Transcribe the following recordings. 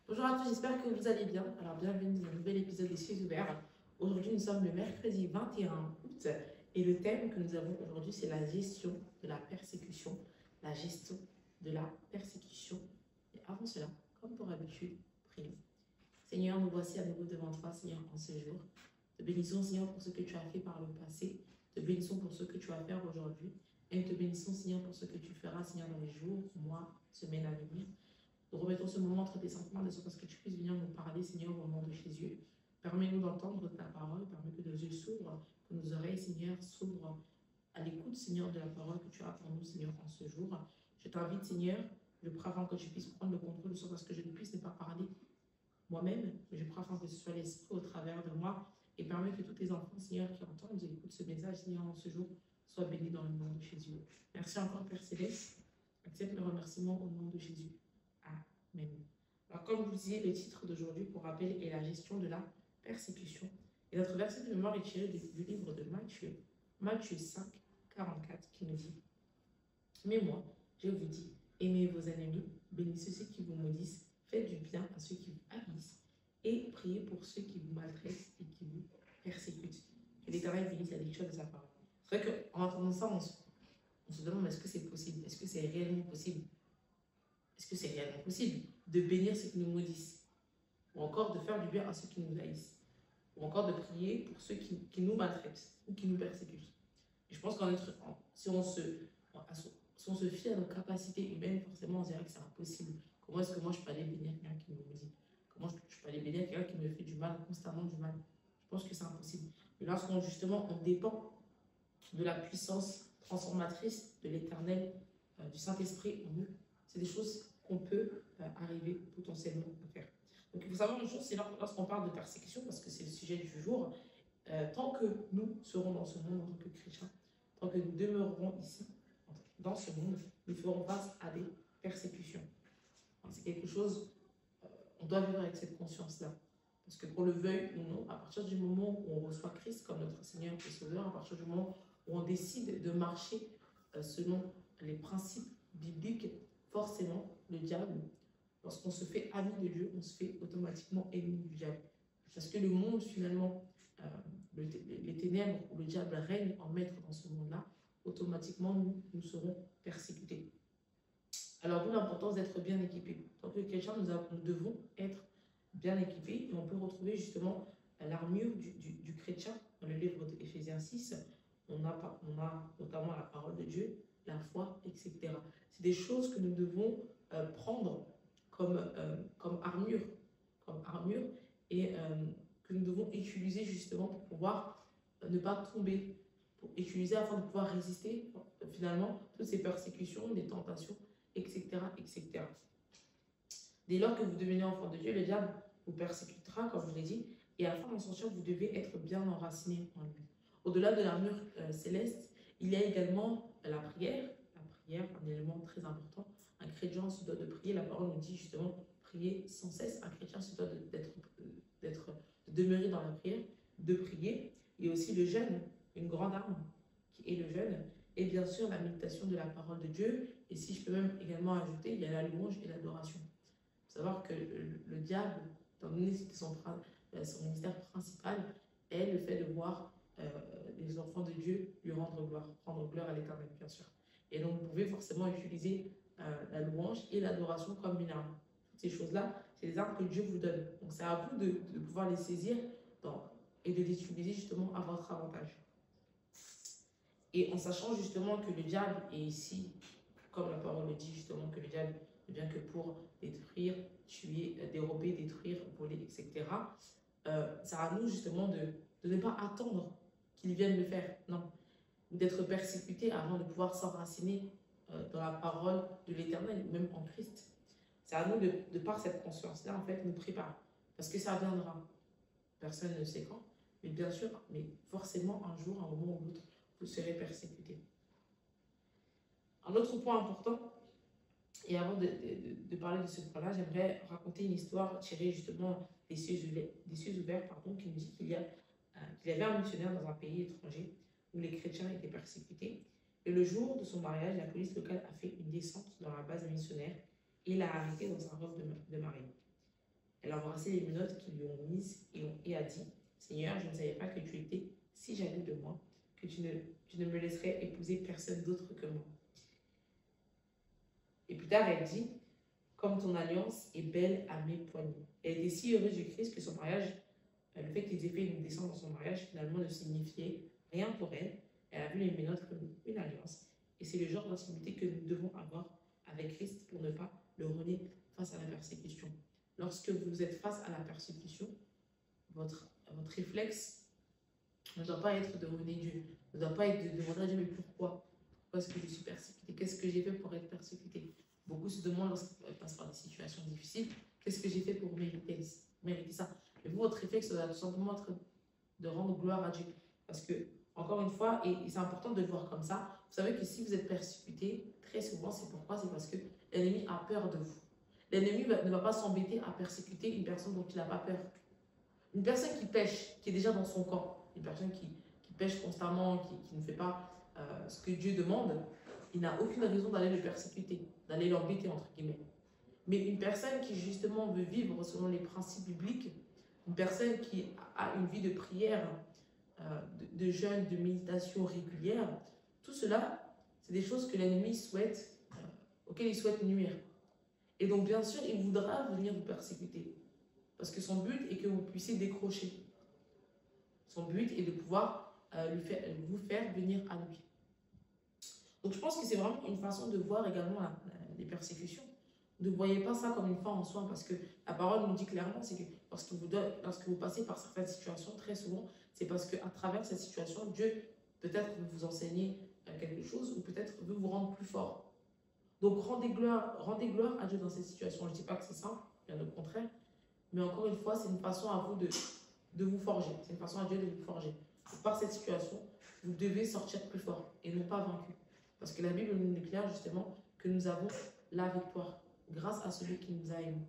Bonjour à tous, j'espère que vous allez bien. Alors, bienvenue dans un nouvel épisode des Cieux ouverts. Aujourd'hui, nous sommes le mercredi 21 août et le thème que nous avons aujourd'hui, c'est la gestion de la persécution. La gestion de la persécution. Et avant cela, comme pour habitude, prions. Seigneur, nous voici à nouveau devant toi, Seigneur, en ce jour. Te bénissons, Seigneur, pour ce que tu as fait par le passé. Te bénissons pour ce que tu vas faire aujourd'hui. Et te bénissons, Seigneur, pour ce que tu feras, Seigneur, dans les jours, mois, semaines à venir. Nous remettons ce moment entre tes sentiments de sorte à ce que tu puisses venir nous parler, Seigneur, au nom de Jésus. Permets-nous d'entendre ta parole, permets que nos yeux s'ouvrent, que nos oreilles, Seigneur, s'ouvrent à l'écoute, Seigneur, de la parole que tu as pour nous, Seigneur, en ce jour. Je t'invite, Seigneur, je prie afin que tu puisses prendre le contrôle de sorte à ce que je ne puisse ne pas parler moi-même, mais je prie afin que ce soit l'Esprit au travers de moi et permets que tous tes enfants, Seigneur, qui entendent et écoutent ce message, Seigneur, en ce jour, soient bénis dans le nom de Jésus. Merci encore, Père Céleste. Accepte le remerciement au nom de Jésus. Amen. Alors, comme je vous disais, le titre d'aujourd'hui, pour rappel, est la gestion de la persécution. Et notre verset de mémoire est tiré du livre de Matthieu, Matthieu 5, 44, qui nous dit: Mais moi, je vous dis, aimez vos ennemis, bénissez ceux qui vous maudissent, faites du bien à ceux qui vous haïssent, et priez pour ceux qui vous maltraitent et qui vous persécutent. Que l'Éternel bénisse la lecture de sa parole. C'est vrai qu'en entendant ça, on se demande, est-ce que c'est possible? Est-ce que c'est réellement possible? Est-ce que c'est réellement possible de bénir ceux qui nous maudissent? Ou encore de faire du bien à ceux qui nous haïssent? Ou encore de prier pour ceux qui nous maltraitent ou qui nous persécutent? Et je pense si on se fie à nos capacités humaines, forcément on dirait que c'est impossible. Comment est-ce que moi je peux aller bénir quelqu'un qui me maudit? Comment je peux aller bénir quelqu'un qui me fait du mal, constamment du mal? Je pense que c'est impossible. Mais lorsqu'on justement on dépend de la puissance transformatrice de l'Éternel, du Saint-Esprit en nous, c'est des choses qu'on peut arriver potentiellement à faire. Donc il faut savoir une chose, c'est lorsqu'on parle de persécution, parce que c'est le sujet du jour, tant que nous serons dans ce monde en tant que chrétiens, tant que nous demeurerons ici, dans ce monde, nous ferons face à des persécutions. C'est quelque chose, on doit vivre avec cette conscience-là. Parce que qu'on le veuille ou non, à partir du moment où on reçoit Christ comme notre Seigneur et Sauveur, à partir du moment où on décide de marcher selon les principes bibliques, forcément, le diable, lorsqu'on se fait ami de Dieu, on se fait automatiquement ennemi du diable. Parce que le monde, finalement, les ténèbres où le diable règne en maître dans ce monde-là, automatiquement, nous serons persécutés. Alors, d'où l'importance d'être bien équipés. En tant que chrétiens, nous devons être bien équipés et on peut retrouver justement l'armure du chrétien dans le livre d'Éphésiens 6. On a notamment la parole de Dieu, la foi, etc. C'est des choses que nous devons prendre comme armure, et que nous devons utiliser justement pour pouvoir ne pas tomber, pour utiliser afin de pouvoir résister finalement toutes ces persécutions, les tentations, etc., etc. Dès lors que vous devenez enfant de Dieu, le diable vous persécutera, comme je l'ai dit, et afin d'en sortir, vous devez être bien enraciné en lui. Au-delà de l'armure céleste, il y a également la prière. La prière, un élément très important. Un chrétien se doit de prier. La parole nous dit justement prier sans cesse. Un chrétien se doit de demeurer dans la prière, de prier. Il y a aussi le jeûne, une grande arme qui est le jeûne. Et bien sûr, la méditation de la parole de Dieu. Et si je peux même également ajouter, il y a la louange et l'adoration. Il faut savoir que le diable, étant donné que son ministère principal est le fait de voir les enfants de Dieu lui rendre gloire à l'Éternel, bien sûr. Et donc, vous pouvez forcément utiliser la louange et l'adoration comme une arme. Toutes ces choses-là, c'est des armes que Dieu vous donne. Donc, c'est à vous de pouvoir les saisir et de les utiliser justement à votre avantage. Et en sachant justement que le diable est ici, comme la parole le dit justement, que le diable ne vient que pour détruire, tuer, dérober, détruire, voler, etc. C'est à nous justement de ne pas attendre qu'il vienne le faire, non. D'être persécuté avant de pouvoir s'enraciner dans la parole de l'Éternel, même en Christ. C'est à nous de par cette conscience-là, en fait, nous préparer. Parce que ça viendra. Personne ne sait quand. Mais bien sûr, mais forcément, un jour, un moment ou l'autre, vous serez persécuté. Un autre point important, et avant de parler de ce point-là, j'aimerais raconter une histoire tirée justement des cieux ouverts, qui nous dit qu'il y avait un missionnaire dans un pays étranger où les chrétiens étaient persécutés. Et le jour de son mariage, la police locale a fait une descente dans la base missionnaire et l'a arrêté dans un robe de mariée. Elle a embrassé les menottes qui lui ont mises et a dit, Seigneur, je ne savais pas que tu étais si jaloux de moi, que tu ne me laisserais épouser personne d'autre que moi. Et plus tard, elle dit, comme ton alliance est belle à mes poignets. Elle était si heureuse du Christ que son mariage, le fait qu'ils aient fait une descente dans son mariage, finalement ne signifiait rien pour elle. Elle a vu les menottes comme une alliance. Et c'est le genre d'intimité que nous devons avoir avec Christ pour ne pas le renier face à la persécution. Lorsque vous êtes face à la persécution, votre réflexe ne doit pas être de renier Dieu, ne doit pas être de demander à Dieu, mais pourquoi? Pourquoi est-ce que je suis persécuté? Qu'est-ce que j'ai fait pour être persécuté? Beaucoup se demandent lorsqu'ils passent par des situations difficiles, qu'est-ce que j'ai fait pour mériter ça? Et vous, votre réflexe doit tout simplement être de rendre gloire à Dieu. Parce que, encore une fois, et c'est important de le voir comme ça, vous savez que si vous êtes persécuté, très souvent, c'est pourquoi? C'est parce que l'ennemi a peur de vous. L'ennemi ne va pas s'embêter à persécuter une personne dont il n'a pas peur. Une personne qui pêche, qui est déjà dans son camp, une personne qui pêche constamment, qui ne fait pas ce que Dieu demande, il n'a aucune raison d'aller le persécuter, d'aller l'embêter, entre guillemets. Mais une personne qui justement veut vivre selon les principes bibliques, une personne qui a une vie de prière, de jeûne, de méditation régulière, tout cela, c'est des choses que l'ennemi souhaite, auxquelles il souhaite nuire. Et donc, bien sûr, il voudra venir vous persécuter. Parce que son but est que vous puissiez décrocher. Son but est de pouvoir vous faire venir à lui. Donc, je pense que c'est vraiment une façon de voir également les persécutions. Ne voyez pas ça comme une fin en soi, parce que la parole nous dit clairement, c'est que lorsque vous passez par certaines situations, très souvent, c'est parce qu'à travers cette situation, Dieu peut-être veut vous enseigner quelque chose, ou peut-être veut vous rendre plus fort. Donc, rendez gloire à Dieu dans cette situation. Je ne dis pas que c'est simple, bien au contraire, mais encore une fois, c'est une façon à vous de vous forger. C'est une façon à Dieu de vous forger. Et par cette situation, vous devez sortir plus fort et non pas vaincu. Parce que la Bible nous déclare justement que nous avons la victoire grâce à celui qui nous a aimés.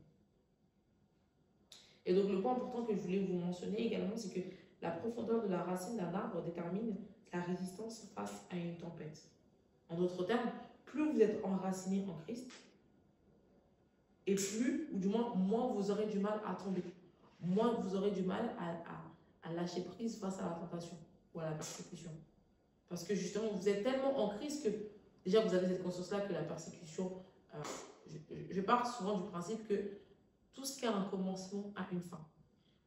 Et donc, le point important que je voulais vous mentionner également, c'est que la profondeur de la racine d'un arbre détermine la résistance face à une tempête. En d'autres termes, plus vous êtes enraciné en Christ, et plus, ou du moins vous aurez du mal à tomber. Moins vous aurez du mal à lâcher prise face à la tentation ou à la persécution. Parce que justement, vous êtes tellement en crise que déjà vous avez cette conscience-là que la persécution, je pars souvent du principe que tout ce qui a un commencement a une fin.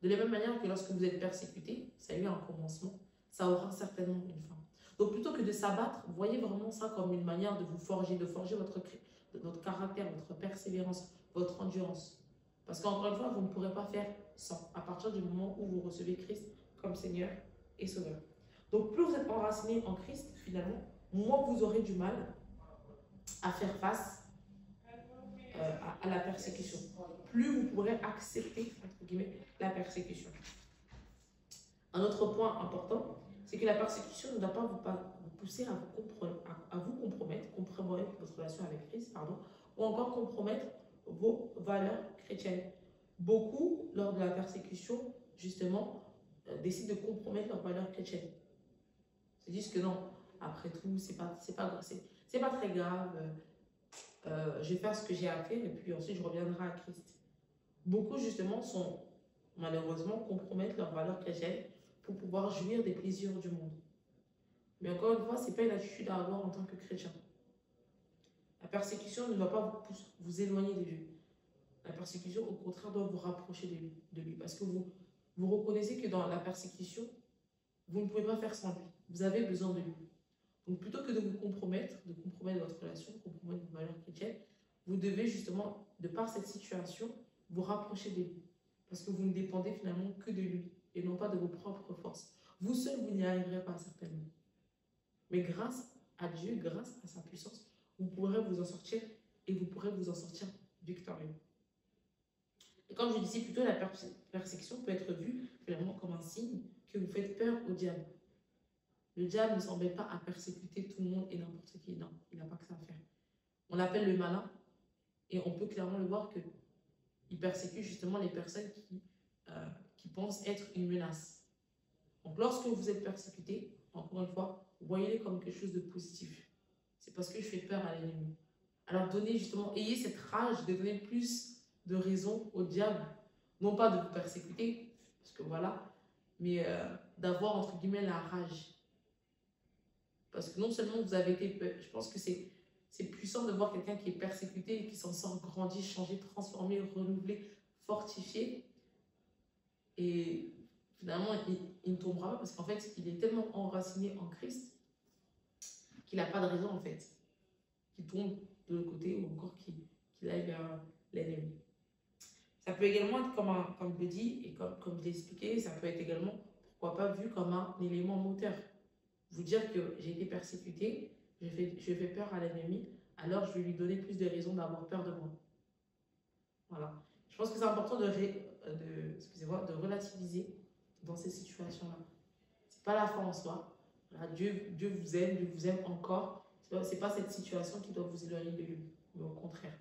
De la même manière que lorsque vous êtes persécuté, ça a eu un commencement, ça aura certainement une fin. Donc plutôt que de s'abattre, voyez vraiment ça comme une manière de vous forger, de forger votre caractère, votre persévérance, votre endurance. Parce qu'encore une fois, vous ne pourrez pas faire sans, à partir du moment où vous recevez Christ comme Seigneur et Sauveur. Donc plus vous êtes enraciné en Christ, finalement, moins vous aurez du mal à faire face à la persécution. Plus vous pourrez accepter, entre guillemets, la persécution. Un autre point important, c'est que la persécution ne doit pas vous pousser à vous compromettre votre relation avec Christ, ou encore compromettre vos valeurs chrétiennes. Beaucoup, lors de la persécution, justement, décident de compromettre leurs valeurs chrétiennes. Ils se disent que non, après tout, c'est pas très grave, je vais faire ce que j'ai à faire et puis ensuite je reviendrai à Christ. Beaucoup, justement, malheureusement, compromettent leurs valeurs chrétiennes pour pouvoir jouir des plaisirs du monde. Mais encore une fois, ce n'est pas une attitude à avoir en tant que chrétien. La persécution ne doit pas vous éloigner de lui. La persécution, au contraire, doit vous rapprocher de lui. Parce que vous reconnaissez que dans la persécution, vous ne pouvez pas faire sans lui. Vous avez besoin de lui. Donc, plutôt que de vous compromettre votre relation, compromettre vos valeurs chrétiennes, vous devez justement, de par cette situation, vous rapprocher de lui. Parce que vous ne dépendez finalement que de lui et non pas de vos propres forces. Vous seul, vous n'y arriverez pas certainement. Mais grâce à Dieu, grâce à sa puissance, vous pourrez vous en sortir et vous pourrez vous en sortir victorieux. Et comme je disais plus tôt, la persécution peut être vue finalement comme un signe que vous faites peur au diable. Le diable ne s'embête pas à persécuter tout le monde et n'importe qui. Non, il n'a pas que ça à faire. On l'appelle le malin et on peut clairement le voir qu'il persécute justement les personnes qui pensent être une menace. Donc lorsque vous êtes persécuté, encore une fois, voyez-les comme quelque chose de positif. C'est parce que je fais peur à l'ennemi. Alors ayez cette rage de donner plus de raison au diable non pas de vous persécuter, parce que voilà, mais d'avoir, entre guillemets, la rage. Parce que non seulement vous avez été, je pense que c'est puissant de voir quelqu'un qui est persécuté et qui s'en sort grandi, changé, transformé, renouvelé, fortifié. Et finalement, il ne tombera pas parce qu'en fait, il est tellement enraciné en Christ qu'il n'a pas de raison, en fait, qu'il tombe de l'autre côté ou encore qu'il aille vers l'ennemi. Ça peut également être comme je le dis et comme je l'ai expliqué, ça peut être également, pourquoi pas, vu comme un élément moteur. Vous dire que j'ai été persécuté, je fais peur à l'ennemi, alors je vais lui donner plus de raisons d'avoir peur de moi. Voilà. Je pense que c'est important de relativiser dans ces situations-là. Ce n'est pas la fin en soi. Voilà, Dieu vous aime encore. Ce n'est pas cette situation qui doit vous éloigner de lui, mais au contraire.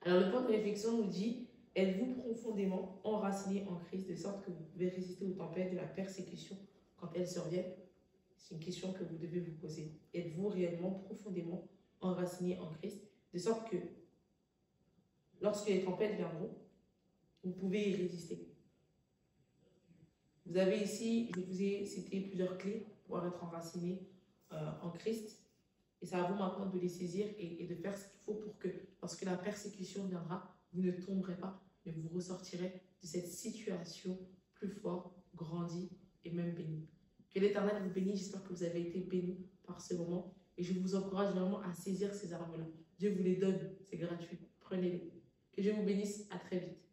Alors le point de réflexion nous dit, êtes-vous profondément enraciné en Christ de sorte que vous pouvez résister aux tempêtes de la persécution quand elles surviennent? C'est une question que vous devez vous poser. Êtes-vous réellement profondément enraciné en Christ de sorte que lorsque les tempêtes viendront, vous pouvez y résister? Vous avez ici, je vous ai cité plusieurs clés pour être enraciné en Christ. Et c'est à vous maintenant de les saisir et de faire ce qu'il faut pour que, lorsque la persécution viendra, vous ne tomberez pas, mais vous ressortirez de cette situation plus fort, grandi et même béni. Que l'Éternel vous bénisse. J'espère que vous avez été bénis par ce moment. Et je vous encourage vraiment à saisir ces armes-là. Dieu vous les donne, c'est gratuit. Prenez-les. Que Dieu vous bénisse. À très vite.